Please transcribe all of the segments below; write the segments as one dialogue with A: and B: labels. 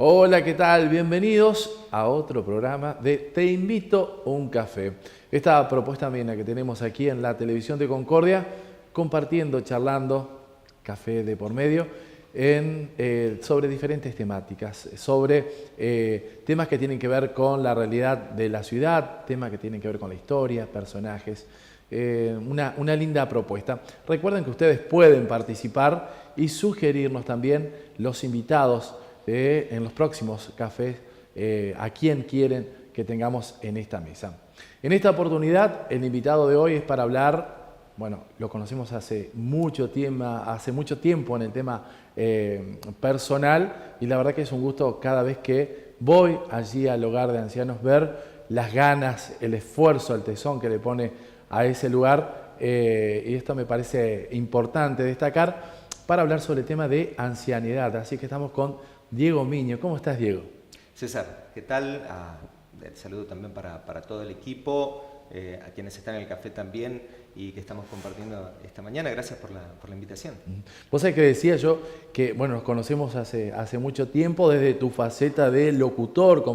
A: Hola, ¿qué tal? Bienvenidos a otro programa de Te invito a un café. Esta propuesta amena que tenemos aquí en la televisión de Concordia, compartiendo, charlando, café de por medio, sobre diferentes temáticas, sobre temas que tienen que ver con la realidad de la ciudad, temas que tienen que ver con la historia, personajes. Una linda propuesta. Recuerden que ustedes pueden participar y sugerirnos también los invitados en los próximos cafés a quien quieren que tengamos en esta mesa. En esta oportunidad, el invitado de hoy es para hablar, bueno, lo conocemos hace mucho tiempo en el tema personal, y la verdad que es un gusto cada vez que voy allí al hogar de ancianos ver las ganas, el esfuerzo, el tesón que le pone a ese lugar, y esto me parece importante destacar para hablar sobre el tema de ancianidad. Así que estamos con Diego Miño. ¿Cómo estás, Diego?
B: César, ¿qué tal? El saludo también para todo el equipo, a quienes están en el café también y que estamos compartiendo esta mañana. Gracias por la invitación.
A: Vos sabés que decía yo que, bueno, nos conocemos hace mucho tiempo desde tu faceta de locutor,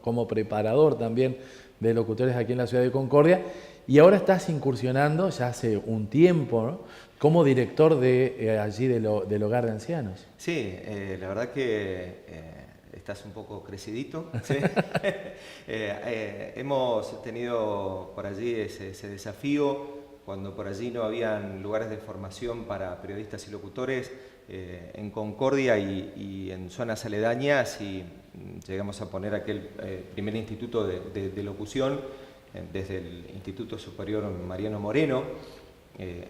A: como preparador también de locutores aquí en la ciudad de Concordia, y ahora estás incursionando ya hace un tiempo, ¿no?, como director de allí del hogar de ancianos.
B: Sí, la verdad que estás un poco crecidito. ¿Sí? Hemos tenido por allí ese desafío, cuando por allí no habían lugares de formación para periodistas y locutores, en Concordia y en zonas aledañas, y llegamos a poner aquel primer instituto de locución, desde el Instituto Superior Mariano Moreno,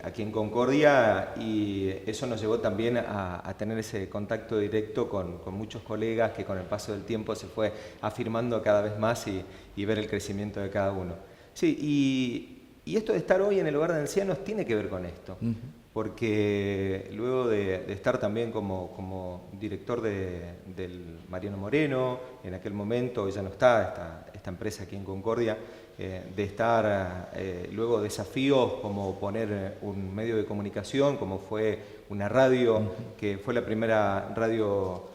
B: aquí en Concordia, y eso nos llevó también a tener ese contacto directo con muchos colegas que con el paso del tiempo se fue afirmando cada vez más y ver el crecimiento de cada uno. Sí, y esto de estar hoy en el hogar de ancianos tiene que ver con esto, porque luego de estar también como director del Mariano Moreno, en aquel momento, hoy ya no está esta empresa aquí en Concordia, de estar luego desafíos como poner un medio de comunicación, como fue una radio, que fue la primera radio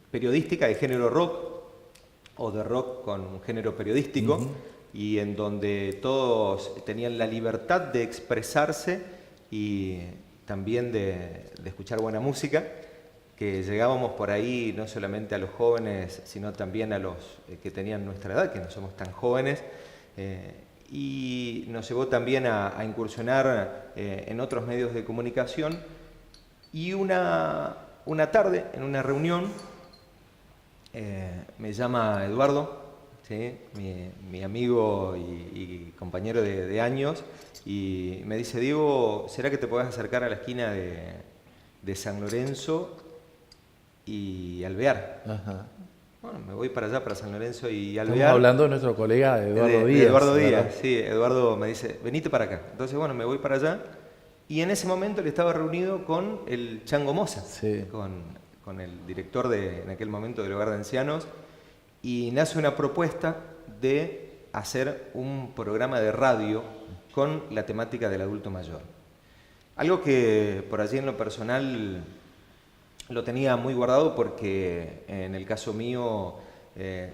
B: periodística de género rock, o de rock con género periodístico, y en donde todos tenían la libertad de expresarse y también de escuchar buena música, que llegábamos por ahí no solamente a los jóvenes, sino también a los que tenían nuestra edad, que no somos tan jóvenes, y nos llevó también a incursionar en otros medios de comunicación. Y una tarde, en una reunión, me llama Eduardo, ¿sí?, mi amigo y compañero de años, y me dice: Diego, ¿será que te podés acercar a la esquina de San Lorenzo y Alvear?
A: Ajá.
B: Bueno, me voy para allá, para San Lorenzo y Alvear.
A: Estamos hablando de nuestro colega Eduardo Díaz.
B: Eduardo Díaz,
A: ¿verdad?
B: sí. Eduardo me dice: venite para acá. Entonces, bueno, me voy para allá. Y en ese momento él estaba reunido con el Chango Moza,
A: sí,
B: con el director en aquel momento del hogar de ancianos. Y nace una propuesta de hacer un programa de radio con la temática del adulto mayor. Algo que por allí en lo personal lo tenía muy guardado, porque en el caso mío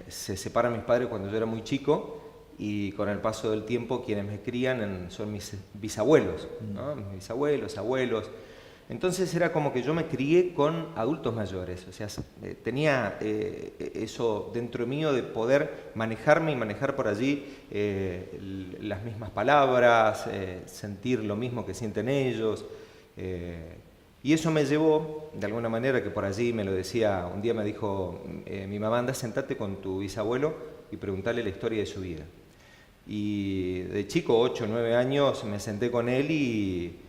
B: se separan mis padres cuando yo era muy chico, y con el paso del tiempo quienes me crían son mis bisabuelos, ¿no? Mis bisabuelos, abuelos. Entonces era como que yo me crié con adultos mayores, o sea, tenía eso dentro mío de poder manejarme y manejar por allí las mismas palabras, sentir lo mismo que sienten ellos. Y eso me llevó, de alguna manera, que por allí me lo decía, un día me dijo mi mamá: anda, sentate con tu bisabuelo y preguntale la historia de su vida. Y de chico, 8 o 9 años, me senté con él y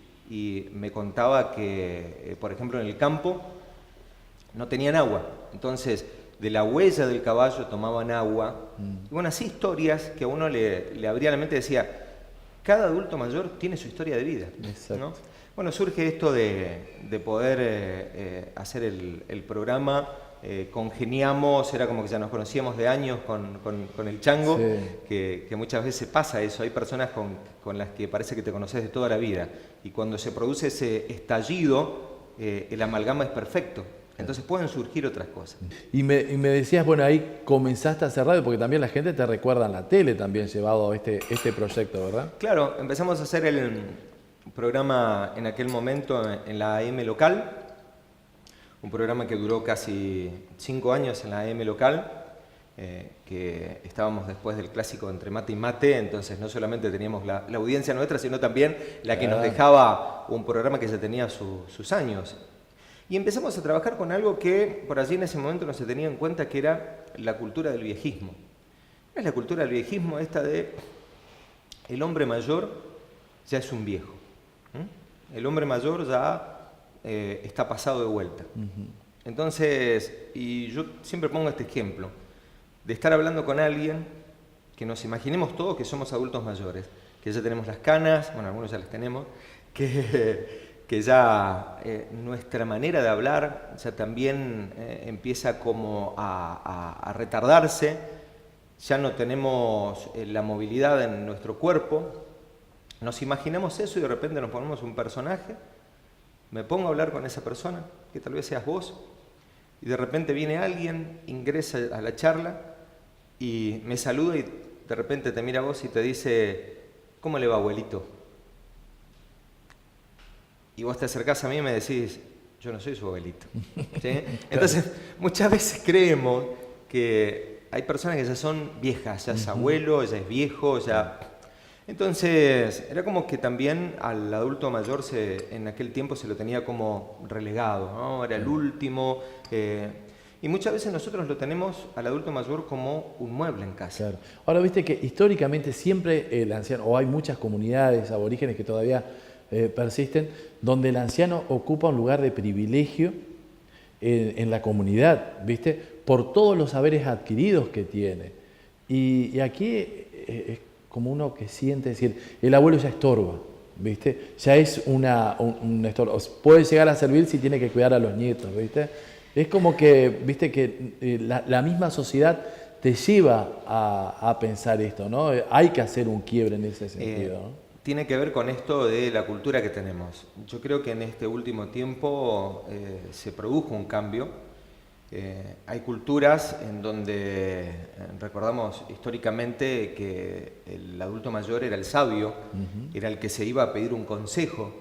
B: me contaba que, por ejemplo, en el campo no tenían agua. Entonces, de la huella del caballo tomaban agua. Y bueno, así historias que a uno le abría la mente y decía: cada adulto mayor tiene su historia de vida, ¿no? Bueno, surge esto de poder hacer el programa. Congeniamos, era como que ya nos conocíamos de años con el Chango, sí, que muchas veces pasa eso. Hay personas con las que parece que te conoces de toda la vida, y cuando se produce ese estallido, el amalgama es perfecto. Entonces pueden surgir otras cosas.
A: Y me decías, bueno, ahí comenzaste a hacer radio, porque también la gente te recuerda en la tele también llevado este proyecto, ¿verdad?
B: Claro, empezamos a hacer el programa en aquel momento en la AM local, un programa que duró casi 5 años en la AM local, que estábamos después del clásico Entre Mate y Mate, entonces no solamente teníamos la audiencia nuestra, sino también la que nos dejaba un programa que ya tenía sus años. Y empezamos a trabajar con algo que por allí en ese momento no se tenía en cuenta, que era la cultura del viejismo. Es la cultura del viejismo esta de el hombre mayor ya es un viejo. El hombre mayor ya está pasado de vuelta. Entonces, y yo siempre pongo este ejemplo, de estar hablando con alguien, que nos imaginemos todos que somos adultos mayores, que ya tenemos las canas, bueno, algunos ya las tenemos, que ya nuestra manera de hablar ya también empieza como a retardarse, ya no tenemos la movilidad en nuestro cuerpo, nos imaginamos eso y de repente nos ponemos un personaje, me pongo a hablar con esa persona, que tal vez seas vos, y de repente viene alguien, ingresa a la charla y me saluda y de repente te mira a vos y te dice, ¿cómo le va, abuelito? Y vos te acercás a mí y me decís, yo no soy su abuelito. ¿Sí? Entonces, muchas veces creemos que hay personas que ya son viejas, ya es abuelo, ya es viejo, ya... Entonces, era como que también al adulto mayor en aquel tiempo se lo tenía como relegado, ¿no? Era el último. Y muchas veces nosotros lo tenemos al adulto mayor como un mueble en casa.
A: Claro. Ahora, viste que históricamente siempre el anciano, o hay muchas comunidades aborígenes que todavía persisten, donde el anciano ocupa un lugar de privilegio en la comunidad, ¿viste? Por todos los saberes adquiridos que tiene. Y aquí es como uno que siente, decir, el abuelo ya estorba, ¿viste? Ya es un estorbo. Puede llegar a servir si tiene que cuidar a los nietos, ¿viste? Es como que, ¿viste? Que la misma sociedad te lleva a pensar esto, ¿no? Hay que hacer un quiebre en ese sentido, ¿no?
B: Tiene que ver con esto de la cultura que tenemos. Yo creo que en este último tiempo se produjo un cambio. Hay culturas en donde recordamos históricamente que el adulto mayor era el sabio, era el que se iba a pedir un consejo,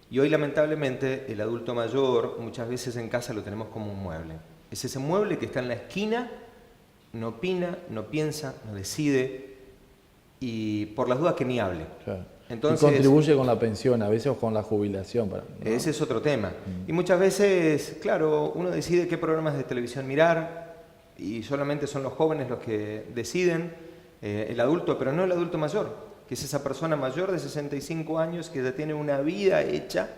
B: y hoy lamentablemente el adulto mayor muchas veces en casa lo tenemos como un mueble. Es ese mueble que está en la esquina, no opina, no piensa, no decide, y por las dudas que ni hable.
A: Claro.
B: Entonces,
A: y contribuye con la pensión, a veces, o con la jubilación. ¿No?
B: Ese es otro tema. Y muchas veces, claro, uno decide qué programas de televisión mirar y solamente son los jóvenes los que deciden, el adulto, pero no el adulto mayor, que es esa persona mayor de 65 años que ya tiene una vida hecha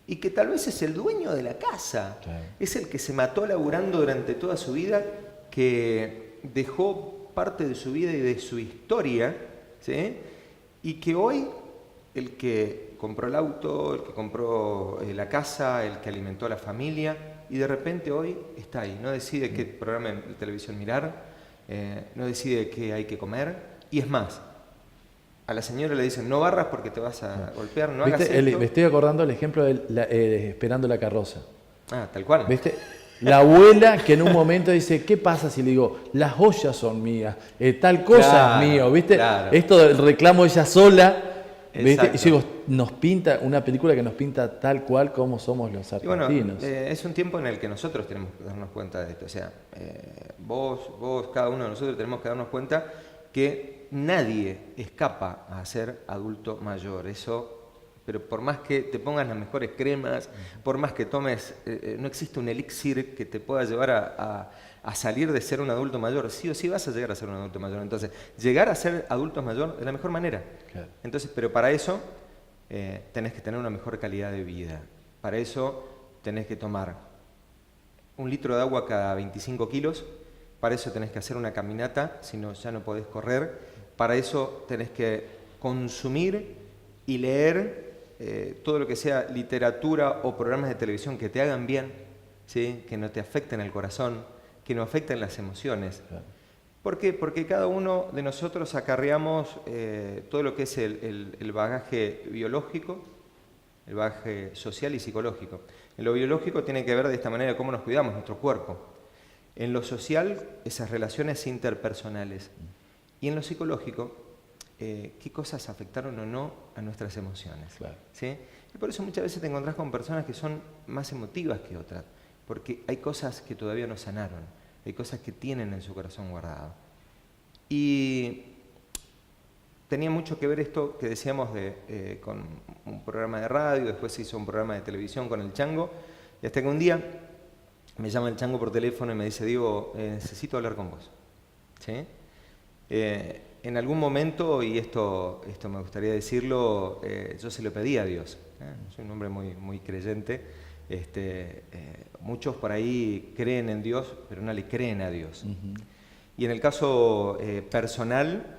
B: y que tal vez es el dueño de la casa. Claro. Es el que se mató laburando durante toda su vida, que dejó parte de su vida y de su historia, ¿sí? Y que hoy el que compró el auto, el que compró la casa, el que alimentó a la familia, y de repente hoy está ahí, no decide qué programa de televisión mirar, no decide qué hay que comer, y es más, a la señora le dicen, no barras porque te vas a golpear, no hagas esto.
A: Me estoy acordando del ejemplo de Esperando la carroza.
B: Ah, tal cual.
A: ¿Viste? La abuela que en un momento dice, ¿qué pasa si le digo, las ollas son mías, tal cosa es mío, ¿viste? Claro. Esto del reclamo ella sola, ¿viste? Y yo digo, nos pinta una película que nos pinta tal cual como somos los argentinos.
B: Bueno, es un tiempo en el que nosotros tenemos que darnos cuenta de esto. O sea, vos, cada uno de nosotros tenemos que darnos cuenta que nadie escapa a ser adulto mayor. Eso... Pero por más que te pongas las mejores cremas, por más que tomes, no existe un elixir que te pueda llevar a salir de ser un adulto mayor. Sí o sí vas a llegar a ser un adulto mayor. Entonces, llegar a ser adulto mayor es la mejor manera. Claro. Entonces, pero para eso tenés que tener una mejor calidad de vida. Para eso tenés que tomar 1 litro de agua cada 25 kilos. Para eso tenés que hacer una caminata, si no, ya no podés correr. Para eso tenés que consumir y leer todo lo que sea literatura o programas de televisión que te hagan bien, ¿sí? Que no te afecten el corazón, que no afecten las emociones. Claro. ¿Por qué? Porque cada uno de nosotros acarreamos todo lo que es el bagaje biológico, el bagaje social y psicológico. En lo biológico tiene que ver de esta manera cómo nos cuidamos, nuestro cuerpo. En lo social, esas relaciones interpersonales. Y en lo psicológico, qué cosas afectaron o no a nuestras emociones.
A: Claro.
B: ¿Sí? Y por eso muchas veces te encontrás con personas que son más emotivas que otras, porque hay cosas que todavía no sanaron, hay cosas que tienen en su corazón guardado. Y tenía mucho que ver esto que decíamos con un programa de radio, después se hizo un programa de televisión con el Chango, y hasta que un día me llama el Chango por teléfono y me dice, Diego, necesito hablar con vos. ¿Sí? En algún momento, y esto me gustaría decirlo, yo se lo pedí a Dios. Soy un hombre muy creyente. Muchos por ahí creen en Dios, pero no le creen a Dios. Y en el caso personal,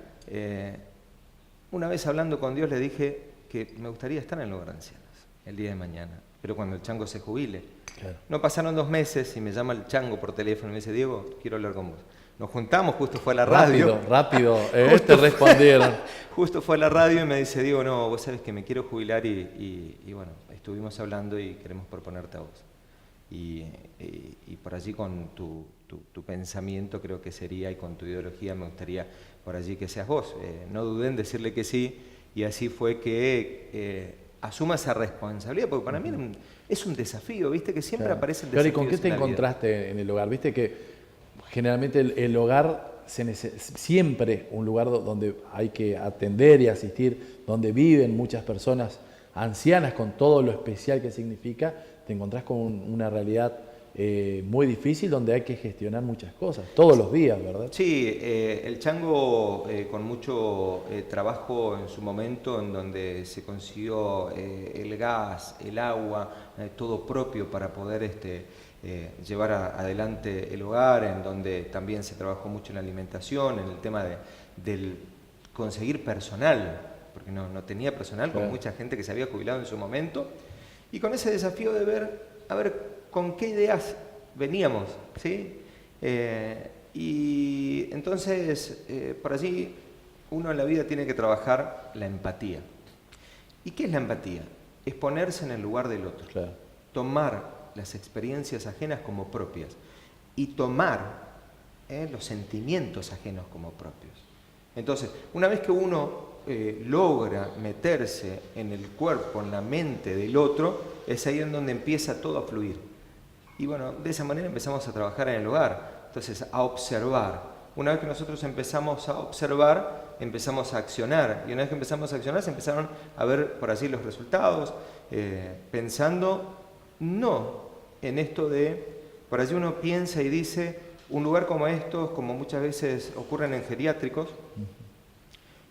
B: una vez hablando con Dios le dije que me gustaría estar en el hogar de ancianos el día de mañana, pero cuando el Chango se jubile.
A: Claro.
B: No pasaron 2 meses y me llama el Chango por teléfono y me dice, Diego, quiero hablar con vos. Nos juntamos, justo fue a la radio.
A: Rápido, te respondieron.
B: Justo fue a la radio y me dice, Diego, no, vos sabés que me quiero jubilar y bueno, estuvimos hablando y queremos proponerte a vos. Y por allí con tu pensamiento creo que sería, y con tu ideología me gustaría por allí que seas vos. No dudé en decirle que sí, y así fue que asuma esa responsabilidad, porque para mí es un desafío, ¿viste? Que siempre aparecen desafíos.
A: ¿Y con qué te encontraste en el hogar? ¿Viste que generalmente el hogar siempre un lugar donde hay que atender y asistir, donde viven muchas personas ancianas con todo lo especial que significa, te encontrás con una realidad muy difícil donde hay que gestionar muchas cosas, todos los días, ¿verdad?
B: Sí, el Chango con mucho trabajo en su momento, en donde se consiguió el gas, el agua, todo propio para poder llevar adelante el hogar, en donde también se trabajó mucho en la alimentación, en el tema del conseguir personal, porque no tenía personal, claro, con mucha gente que se había jubilado en su momento, y con ese desafío de ver, a ver, con qué ideas veníamos, ¿sí? Y entonces, por allí, uno en la vida tiene que trabajar la empatía. ¿Y qué es la empatía? Es ponerse en el lugar del otro, claro, tomar las experiencias ajenas como propias y tomar los sentimientos ajenos como propios. Entonces, una vez que uno logra meterse en el cuerpo, en la mente del otro, es ahí en donde empieza todo a fluir. Y bueno, de esa manera empezamos a trabajar en el hogar, entonces a observar. Una vez que nosotros empezamos a observar, empezamos a accionar. Y una vez que empezamos a accionar, se empezaron a ver por allí los resultados, pensando no en esto de, por allí uno piensa y dice, un lugar como estos, como muchas veces ocurren en geriátricos,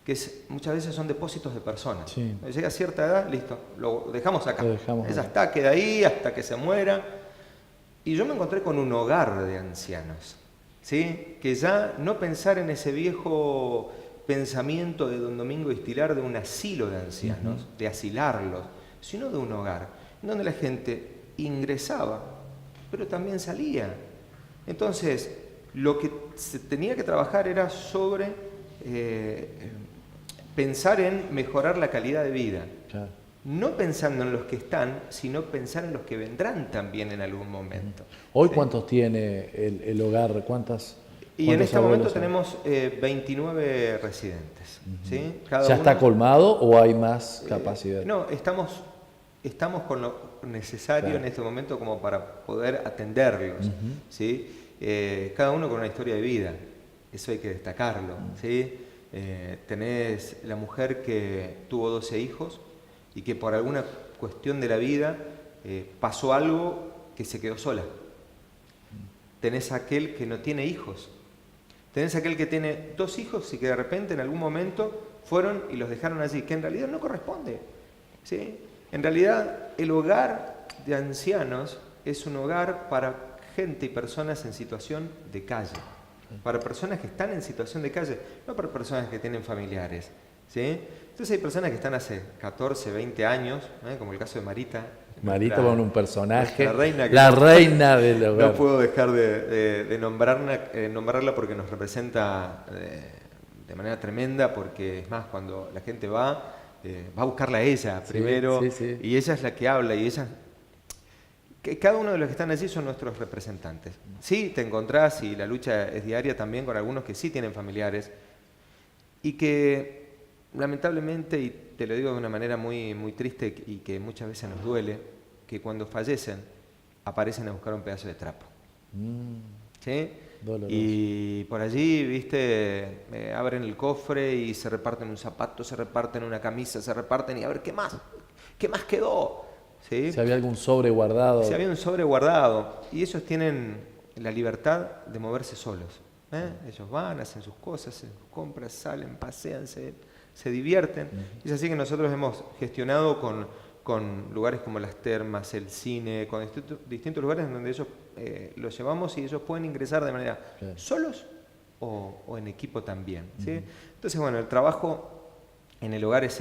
B: que muchas veces son depósitos de personas. Sí. Llega a cierta edad, listo, lo dejamos acá. Ella está, queda ahí hasta que se muera. Y yo me encontré con un hogar de ancianos, ¿sí? Que ya no pensar en ese viejo pensamiento de don Domingo Estilar de un asilo de ancianos, de asilarlos, sino de un hogar, donde la gente ingresaba, pero también salía. Entonces, lo que se tenía que trabajar era sobre pensar en mejorar la calidad de vida. Claro. No pensando en los que están, sino pensar en los que vendrán también en algún momento.
A: ¿Hoy sí? ¿Cuántos tiene el hogar? ¿Cuántas?
B: Y en este momento tenemos 29 residentes. ¿Sí?
A: ¿Ya está colmado o hay más capacidad?
B: No, estamos con lo necesario, claro, en este momento como para poder atenderlos. ¿Sí? Cada uno con una historia de vida, eso hay que destacarlo. ¿Sí? Tenés la mujer que tuvo 12 hijos y que por alguna cuestión de la vida pasó algo que se quedó sola. Tenés aquel que no tiene hijos. Tenés aquel que tiene 2 hijos y que de repente en algún momento fueron y los dejaron allí, que en realidad no corresponde. ¿Sí? En realidad el hogar de ancianos es un hogar para gente y personas en situación de calle. Para personas que están en situación de calle, no para personas que tienen familiares. ¿Sí? Entonces hay personas que están hace 14, 20 años, como el caso de Marita.
A: Marita con un personaje,
B: la
A: reina del hogar.
B: No puedo dejar de nombrarla porque nos representa de manera tremenda, porque es más, cuando la gente va, va a buscarla a ella primero, y ella es la que habla, y ella... Que cada uno de los que están allí son nuestros representantes. Sí, te encontrás, y la lucha es diaria también con algunos que sí tienen familiares, y que lamentablemente, y te lo digo de una manera muy, muy triste y que muchas veces nos duele, que cuando fallecen aparecen a buscar un pedazo de trapo. ¿Sí?
A: Doloroso.
B: Y por allí, viste, abren el cofre y se reparten un zapato, se reparten una camisa, se reparten y a ver qué más quedó. ¿Sí?
A: Si había algún sobre guardado.
B: Si había un sobre guardado. Y ellos tienen la libertad de moverse solos. Ellos van, hacen sus cosas, hacen sus compras, salen, pasean, se divierten. Y es así que nosotros hemos gestionado con lugares como las termas, el cine, con distintos lugares donde ellos los llevamos y ellos pueden ingresar de manera solos o en equipo también. ¿Sí? Entonces, bueno, el trabajo en el hogar es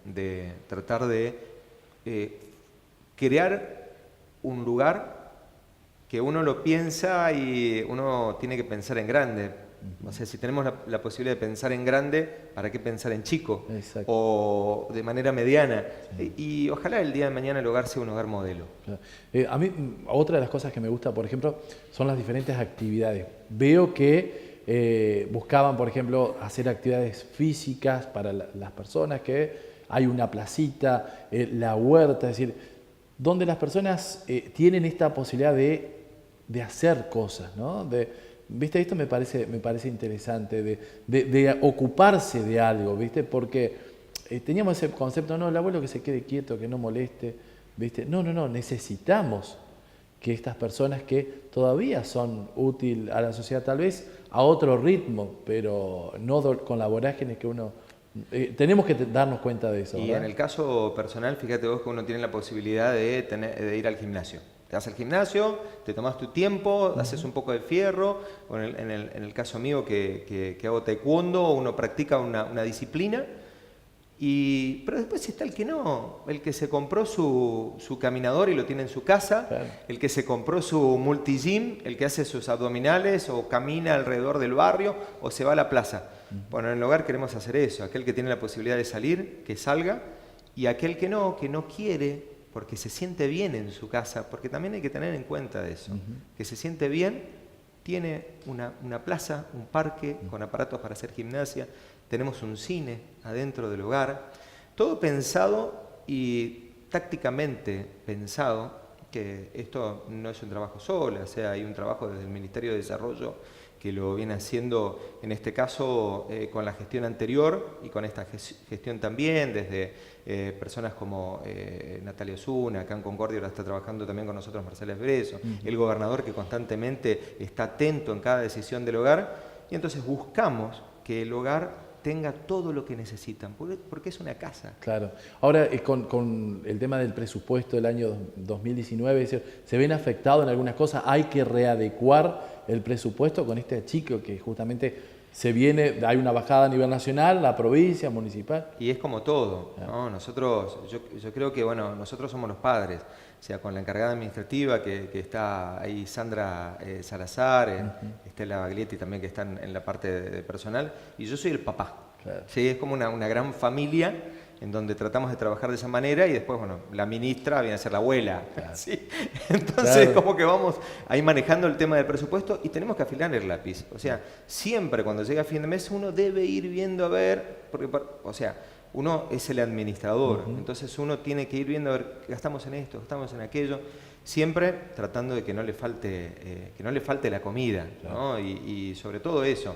B: de tratar de crear un lugar que uno lo piensa y uno tiene que pensar en grande. O sea, si tenemos la posibilidad de pensar en grande, ¿para qué pensar en chico?
A: Exacto.
B: O de manera mediana. Sí. Y ojalá el día de mañana el hogar sea un hogar modelo.
A: Claro. A mí, otra de las cosas que me gusta, por ejemplo, son las diferentes actividades. Veo que buscaban, por ejemplo, hacer actividades físicas para las personas, que hay una placita, la huerta, es decir, donde las personas tienen esta posibilidad de hacer cosas, ¿no? ¿Viste? Esto me parece interesante, de ocuparse de algo, ¿viste? Porque teníamos ese concepto, no, el abuelo que se quede quieto, que no moleste, ¿viste? No, necesitamos que estas personas que todavía son útiles a la sociedad, tal vez a otro ritmo, pero no con la vorágine que uno... tenemos que darnos cuenta de eso.
B: Y
A: ¿verdad?
B: en el caso personal, fíjate vos que uno tiene la posibilidad de ir al gimnasio. Te vas al gimnasio, te tomas tu tiempo, haces un poco de fierro, o en el caso mío que hago taekwondo, uno practica una disciplina, pero después está el que no, el que se compró su caminador y lo tiene en su casa, claro. El que se compró su multigym, el que hace sus abdominales o camina alrededor del barrio o se va a la plaza. Bueno, en el hogar queremos hacer eso, aquel que tiene la posibilidad de salir, que salga, y aquel que no quiere, porque se siente bien en su casa, porque también hay que tener en cuenta eso, que se siente bien, tiene una plaza, un parque con aparatos para hacer gimnasia, tenemos un cine adentro del hogar, todo pensado y tácticamente pensado, que esto no es un trabajo solo, o sea, hay un trabajo desde el Ministerio de Desarrollo que lo viene haciendo, en este caso, con la gestión anterior y con esta gestión también, desde personas como Natalia Osuna, acá en Concordia ahora está trabajando también con nosotros Marcela Breso, el gobernador que constantemente está atento en cada decisión del hogar, y entonces buscamos que el hogar tenga todo lo que necesitan, porque es una casa.
A: Claro. Ahora, con el tema del presupuesto del año 2019, ¿se ven afectados en algunas cosas? ¿Hay que readecuar el presupuesto con este achique que justamente hay una bajada a nivel nacional, la provincia, municipal?
B: Y es como todo, ¿no? Nosotros, yo creo que, bueno, nosotros somos los padres, o sea, con la encargada administrativa que está ahí, Sandra Salazar, Estela Baglietti también, que están en la parte de personal, y yo soy el papá. Claro. Sí, es como una gran familia en donde tratamos de trabajar de esa manera, y después, bueno, la ministra viene a ser la abuela. Claro. ¿Sí? Entonces, claro, como que vamos ahí manejando el tema del presupuesto y tenemos que afilar el lápiz. O sea, siempre cuando llega fin de mes uno debe ir viendo a ver, porque, o sea, uno es el administrador, entonces uno tiene que ir viendo a ver, gastamos en esto, gastamos en aquello, siempre tratando de que no le falte la comida, claro, ¿no? Y sobre todo eso.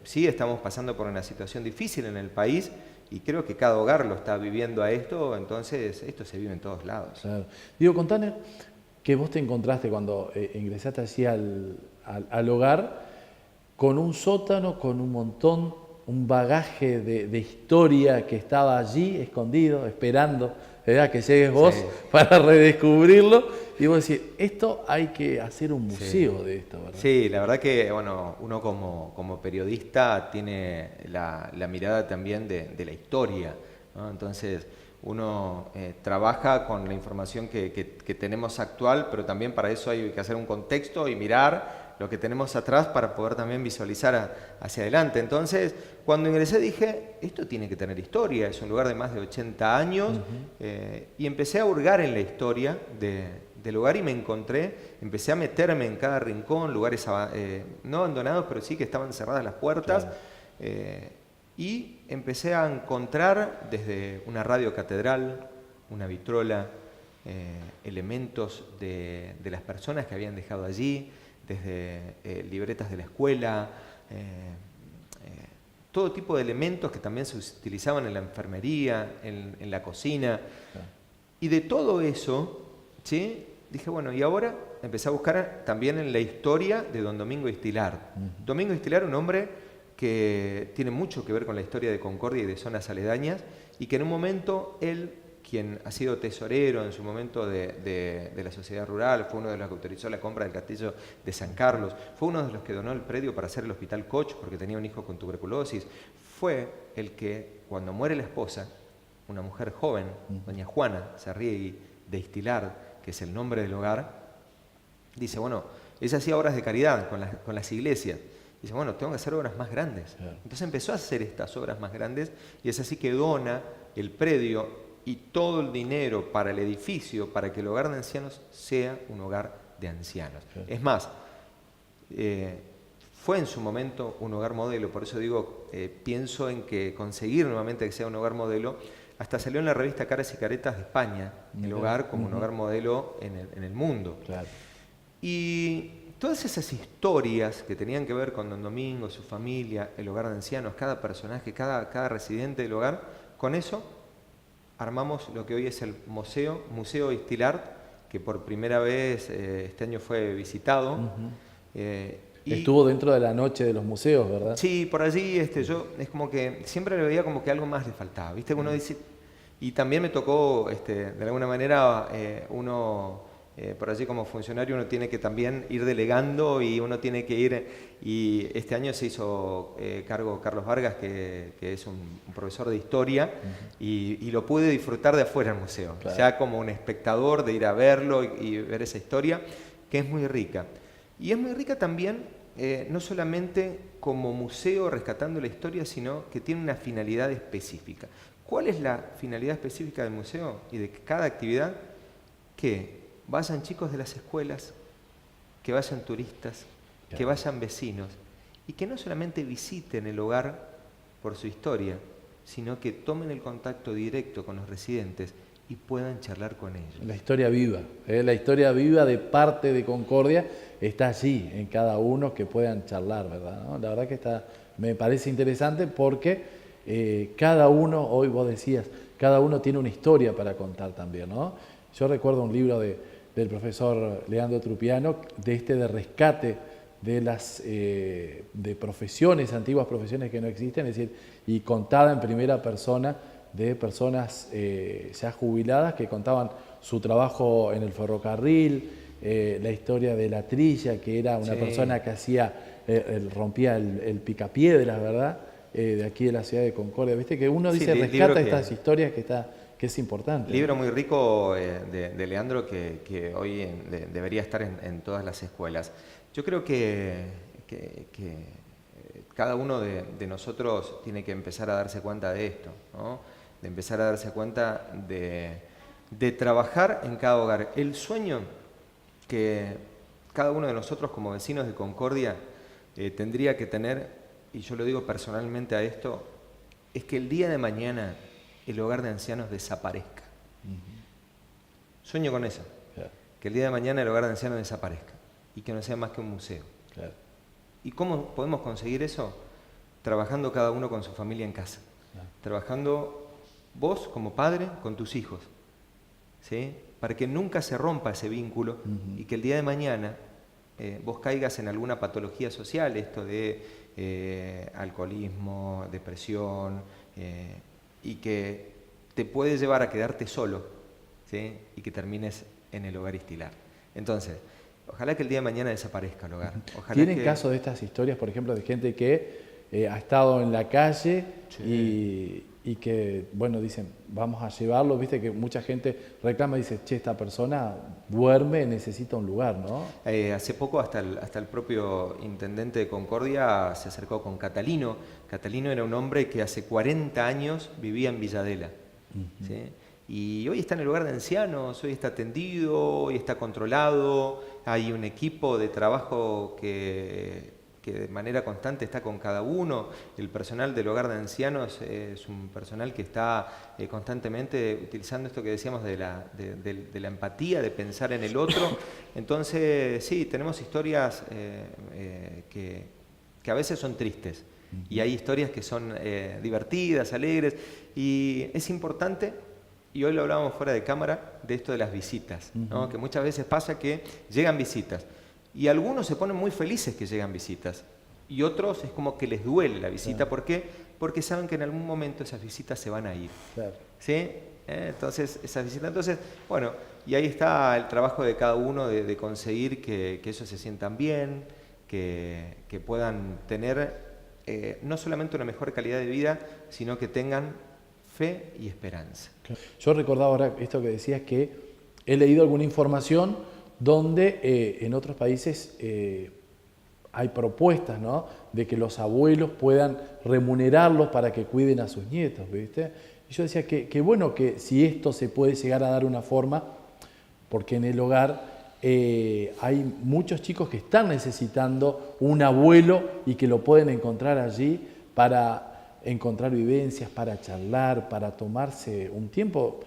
B: Sí, estamos pasando por una situación difícil en el país, y creo que cada hogar lo está viviendo a esto, entonces esto se vive en todos lados.
A: Claro. Diego, contanos que vos te encontraste cuando ingresaste así al hogar con un sótano, con un montón, un bagaje de historia que estaba allí escondido, esperando, ¿verdad?, que llegues vos, sí, para redescubrirlo. Y vos decís, esto hay que hacer un museo, sí, de esto, ¿verdad?
B: Sí, la verdad que, bueno, uno como periodista tiene la mirada también de la historia, ¿no? Entonces, uno trabaja con la información que tenemos actual, pero también para eso hay que hacer un contexto y mirar lo que tenemos atrás para poder también visualizar hacia adelante. Entonces, cuando ingresé dije, esto tiene que tener historia, es un lugar de más de 80 años, y empecé a hurgar en la historia del lugar y me empecé a meterme en cada rincón, lugares no abandonados, pero sí que estaban cerradas las puertas, y empecé a encontrar desde una radio catedral, una vitrola, elementos de las personas que habían dejado allí, desde libretas de la escuela, todo tipo de elementos que también se utilizaban en la enfermería, en la cocina. Y de todo eso, ¿sí? Dije, bueno, y ahora empecé a buscar también en la historia de don Domingo Istilart. Domingo Istilart, un hombre que tiene mucho que ver con la historia de Concordia y de zonas aledañas, y que en un momento él, quien ha sido tesorero en su momento de la sociedad rural, fue uno de los que autorizó la compra del castillo de San Carlos, fue uno de los que donó el predio para hacer el Hospital Koch porque tenía un hijo con tuberculosis, fue el que, cuando muere la esposa, una mujer joven, doña Juana Sarriegui de Istilart, que es el nombre del hogar, dice, bueno, ella hacía obras de caridad con las iglesias. Dice, bueno, tengo que hacer obras más grandes. Entonces empezó a hacer estas obras más grandes y es así que dona el predio y todo el dinero para el edificio, para que el hogar de ancianos sea un hogar de ancianos. Es más, fue en su momento un hogar modelo, por eso digo, pienso en que conseguir nuevamente que sea un hogar modelo. Hasta salió en la revista Caras y Caretas de España, el hogar como un hogar modelo en el mundo. Y todas esas historias que tenían que ver con don Domingo, su familia, el hogar de ancianos, cada personaje, cada residente del hogar, con eso armamos lo que hoy es el Museo Istilart, que por primera vez este año fue visitado.
A: Estuvo dentro de la noche de los museos, ¿verdad?
B: Sí, por allí yo es como que siempre le veía como que algo más le faltaba, ¿viste? Uno dice, y también me tocó, de alguna manera, por allí como funcionario uno tiene que también ir delegando y uno tiene que ir, y este año se hizo cargo Carlos Vargas, que es un profesor de historia, y lo pude disfrutar de afuera del museo, ya como un espectador, de ir a verlo y ver esa historia, que es muy rica. Y es muy rica también, no solamente como museo rescatando la historia, sino que tiene una finalidad específica. ¿Cuál es la finalidad específica del museo y de cada actividad? Que vayan chicos de las escuelas, que vayan turistas, que vayan vecinos, y que no solamente visiten el hogar por su historia, sino que tomen el contacto directo con los residentes y puedan charlar con ellos.
A: La historia viva de parte de Concordia está allí, en cada uno que puedan charlar, ¿verdad? ¿No? La verdad que me parece interesante porque cada uno, hoy vos decías, cada uno tiene una historia para contar también, ¿no? Yo recuerdo un libro del profesor Leandro Trupiano, de rescate de las de profesiones, antiguas profesiones que no existen, es decir, y contada en primera persona de personas ya jubiladas que contaban su trabajo en el ferrocarril, la historia de la trilla, que era una persona que rompía el picapiedras, ¿verdad? De aquí de la ciudad de Concordia. ¿Viste? Que uno dice, rescata estas historias que es importante.
B: Libro muy rico de Leandro que hoy debería estar en todas las escuelas. Yo creo que cada uno de nosotros tiene que empezar a darse cuenta de esto, ¿no? De empezar a darse cuenta de trabajar en cada hogar. El sueño que cada uno de nosotros como vecinos de Concordia tendría que tener, y yo lo digo personalmente a esto, es que el día de mañana el hogar de ancianos desaparezca. Sueño con eso, que el día de mañana el hogar de ancianos desaparezca y que no sea más que un museo. ¿Y cómo podemos conseguir eso? Trabajando cada uno con su familia en casa, trabajando vos como padre con tus hijos, ¿sí? Para que nunca se rompa ese vínculo y que el día de mañana vos caigas en alguna patología social, esto de alcoholismo, depresión, y que te puede llevar a quedarte solo, ¿sí? Y que termines en el hogar Istilart. Entonces, ojalá que el día de mañana desaparezca el hogar.
A: ¿Tienen caso de estas historias, por ejemplo, de gente que ha estado en la calle y que, bueno, dicen, vamos a llevarlo, viste que mucha gente reclama y dice, che, esta persona duerme, necesita un lugar, ¿no?
B: Hace poco hasta el propio intendente de Concordia se acercó con Catalino. Catalino era un hombre que hace 40 años vivía en Villadela. ¿Sí? Y hoy está en el hogar de ancianos, hoy está atendido, hoy está controlado, hay un equipo de trabajo que de manera constante está con cada uno. El personal del hogar de ancianos es un personal que está constantemente utilizando esto que decíamos de la empatía, de pensar en el otro. Entonces, sí, tenemos historias que a veces son tristes y hay historias que son divertidas, alegres, y es importante, y hoy lo hablábamos fuera de cámara, de esto de las visitas, ¿no? Que muchas veces pasa que llegan visitas. Y algunos se ponen muy felices que llegan visitas y otros es como que les duele la visita. Claro. ¿Por qué? Porque saben que en algún momento esas visitas se van a ir. Claro. ¿Sí? Entonces, esas visitas. Entonces, bueno, y ahí está el trabajo de cada uno de conseguir que ellos se sientan bien, que puedan tener no solamente una mejor calidad de vida, sino que tengan fe y esperanza.
A: Claro. Yo recordaba ahora esto que decías, que he leído alguna información donde en otros países hay propuestas, ¿no?, de que los abuelos puedan remunerarlos para que cuiden a sus nietos, ¿viste? Y yo decía que bueno que si esto se puede llegar a dar una forma, porque en el hogar hay muchos chicos que están necesitando un abuelo y que lo pueden encontrar allí para encontrar vivencias, para charlar, para tomarse un tiempo.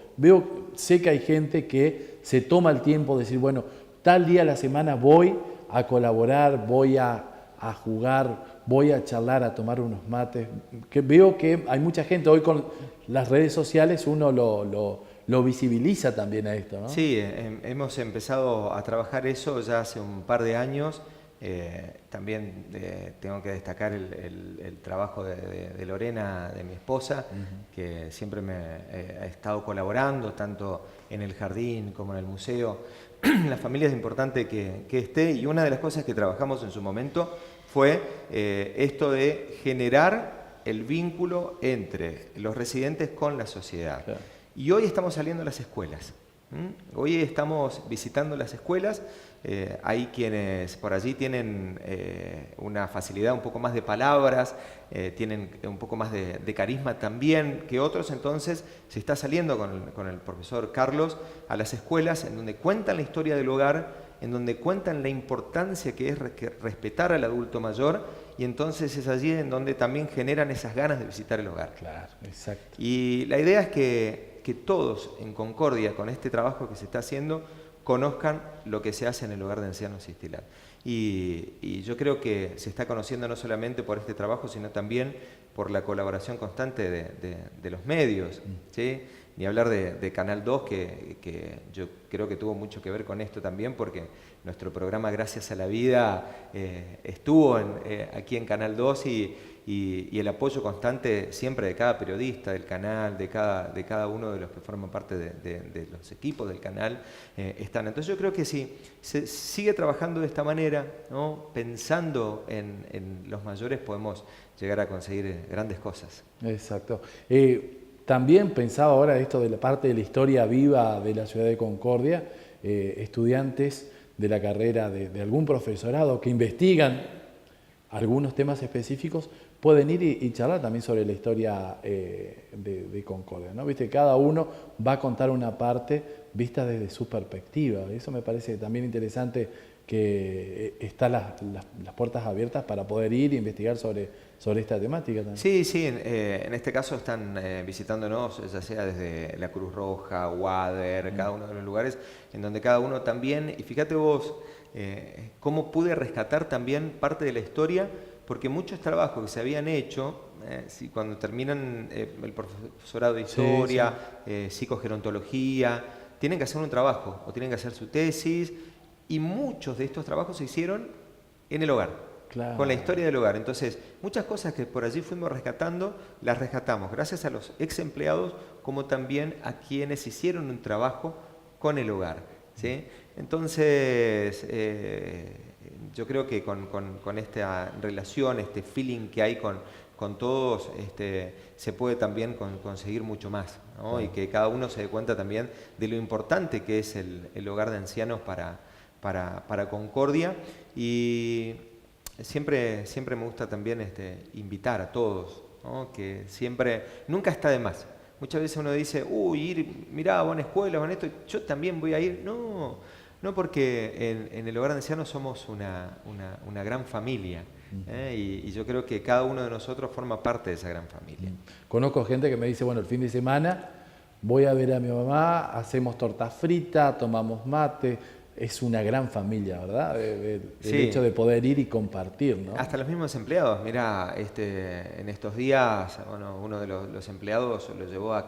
A: Sé que hay gente que se toma el tiempo de decir, bueno, tal día a la semana voy a colaborar, voy a jugar, voy a charlar, a tomar unos mates. Que veo que hay mucha gente hoy con las redes sociales, uno lo visibiliza también a esto, ¿no?
B: Sí, hemos empezado a trabajar eso ya hace un par de años. También tengo que destacar el trabajo de Lorena, de mi esposa, que siempre me ha estado colaborando, tanto en el jardín como en el museo. La familia es importante que esté, y una de las cosas que trabajamos en su momento fue esto de generar el vínculo entre los residentes con la sociedad. Claro. Y hoy estamos saliendo a las escuelas. Hoy estamos visitando las escuelas. Hay quienes por allí tienen una facilidad un poco más de palabras, tienen un poco más de carisma también que otros. Entonces se está saliendo con el profesor Carlos a las escuelas en donde cuentan la historia del hogar, en donde cuentan la importancia que es respetar al adulto mayor, y entonces es allí en donde también generan esas ganas de visitar el hogar.
A: Claro, exacto.
B: Y la idea es que todos en concordia con este trabajo que se está haciendo conozcan lo que se hace en el hogar de ancianos Istilat. Y yo creo que se está conociendo no solamente por este trabajo, sino también por la colaboración constante de los medios, ¿sí? Ni hablar de Canal 2, que yo creo que tuvo mucho que ver con esto también, porque nuestro programa Gracias a la Vida estuvo aquí en Canal 2 y el apoyo constante siempre de cada periodista del canal, de cada uno de los que forman parte de los equipos del canal, están. Entonces yo creo que si se sigue trabajando de esta manera, ¿no?, pensando en los mayores, podemos llegar a conseguir grandes cosas.
A: Exacto. También pensaba ahora esto de la parte de la historia viva de la ciudad de Concordia, estudiantes de la carrera de algún profesorado que investigan algunos temas específicos, pueden ir y charlar también sobre la historia de Concordia, ¿no? Viste, cada uno va a contar una parte vista desde su perspectiva. Eso me parece también interesante, que están las puertas abiertas para poder ir e investigar sobre esta temática también.
B: Sí, en este caso están visitándonos, ya sea desde la Cruz Roja, Wader, cada uno de los lugares en donde cada uno también, y fíjate vos cómo pude rescatar también parte de la historia, porque muchos trabajos que se habían hecho, cuando terminan el profesorado de historia, psicogerontología, tienen que hacer un trabajo o tienen que hacer su tesis, y muchos de estos trabajos se hicieron en el hogar, claro, con la historia del hogar. Entonces, muchas cosas que por allí fuimos rescatando, las rescatamos gracias a los ex empleados, como también a quienes hicieron un trabajo con el hogar, ¿sí? Entonces, yo creo que con esta relación, este feeling que hay con con todos se puede también conseguir mucho más, ¿no? Y que cada uno se dé cuenta también de lo importante que es el hogar de ancianos para Concordia. Y siempre me gusta también invitar a todos, ¿no? Que siempre, nunca está de más. Muchas veces uno dice, mirá, van a escuela, van a esto, yo también voy a ir. No, porque en el hogar de ancianos somos una gran familia, y yo creo que cada uno de nosotros forma parte de esa gran familia.
A: Conozco gente que me dice, bueno, el fin de semana voy a ver a mi mamá, hacemos torta frita, tomamos mate. Es una gran familia, ¿verdad? El hecho de poder ir y compartir, ¿no?
B: Hasta los mismos empleados. Mirá, en estos días, uno de los empleados lo llevó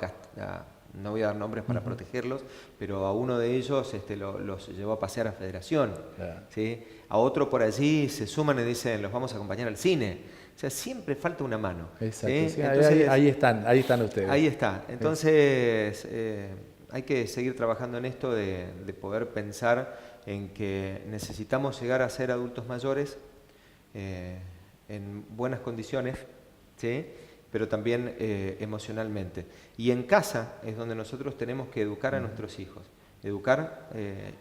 B: no voy a dar nombres para protegerlos, pero a uno de ellos los llevó a pasear a Federación. Claro. ¿Sí? A otro por allí se suman y dicen, los vamos a acompañar al cine. O sea, siempre falta una mano.
A: Exacto. ¿Sí? Sí, entonces, ahí están ustedes.
B: Ahí está. Entonces, hay que seguir trabajando en esto de poder pensar en que necesitamos llegar a ser adultos mayores en buenas condiciones, ¿sí? Pero también emocionalmente. Y en casa es donde nosotros tenemos que educar a nuestros hijos, educar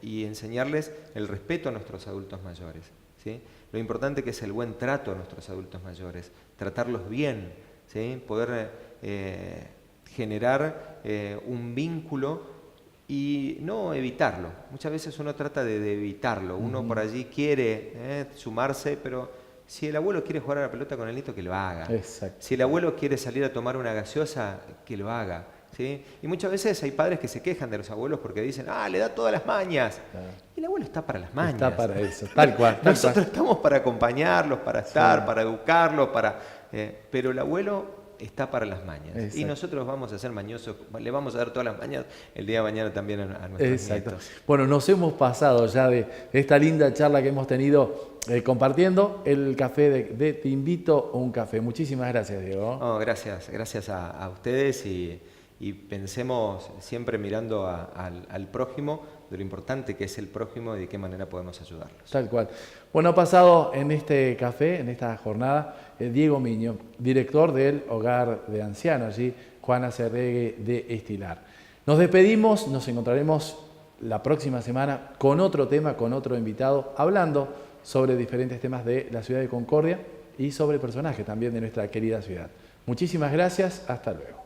B: y enseñarles el respeto a nuestros adultos mayores, ¿sí? Lo importante que es el buen trato a nuestros adultos mayores, tratarlos bien, ¿sí? Poder generar un vínculo y no evitarlo. Muchas veces uno trata de evitarlo, uno por allí quiere sumarse, pero si el abuelo quiere jugar a la pelota con el nieto, que lo haga.
A: Exacto.
B: Si el abuelo quiere salir a tomar una gaseosa, que lo haga, ¿sí? Y muchas veces hay padres que se quejan de los abuelos porque dicen, le da todas las mañas. Claro. Y el abuelo está para las mañas.
A: Está para eso, tal cual.
B: Nosotros estamos para acompañarlos, para estar, para educarlos, pero el abuelo está para las mañas. Exacto. Y nosotros vamos a ser mañosos, le vamos a dar todas las mañas el día de mañana también a nuestros nietos.
A: Bueno, nos hemos pasado ya de esta linda charla que hemos tenido compartiendo el café de Te Invito a un Café. Muchísimas gracias, Diego.
B: Gracias a ustedes y pensemos siempre mirando al prójimo, de lo importante que es el prójimo y de qué manera podemos ayudarlos.
A: Tal cual. Bueno, ha pasado en este café, en esta jornada, Diego Miño, director del Hogar de Ancianos, allí Juana Cerregue de Estilar. Nos despedimos, nos encontraremos la próxima semana con otro tema, con otro invitado, hablando sobre diferentes temas de la ciudad de Concordia y sobre personajes también de nuestra querida ciudad. Muchísimas gracias, hasta luego.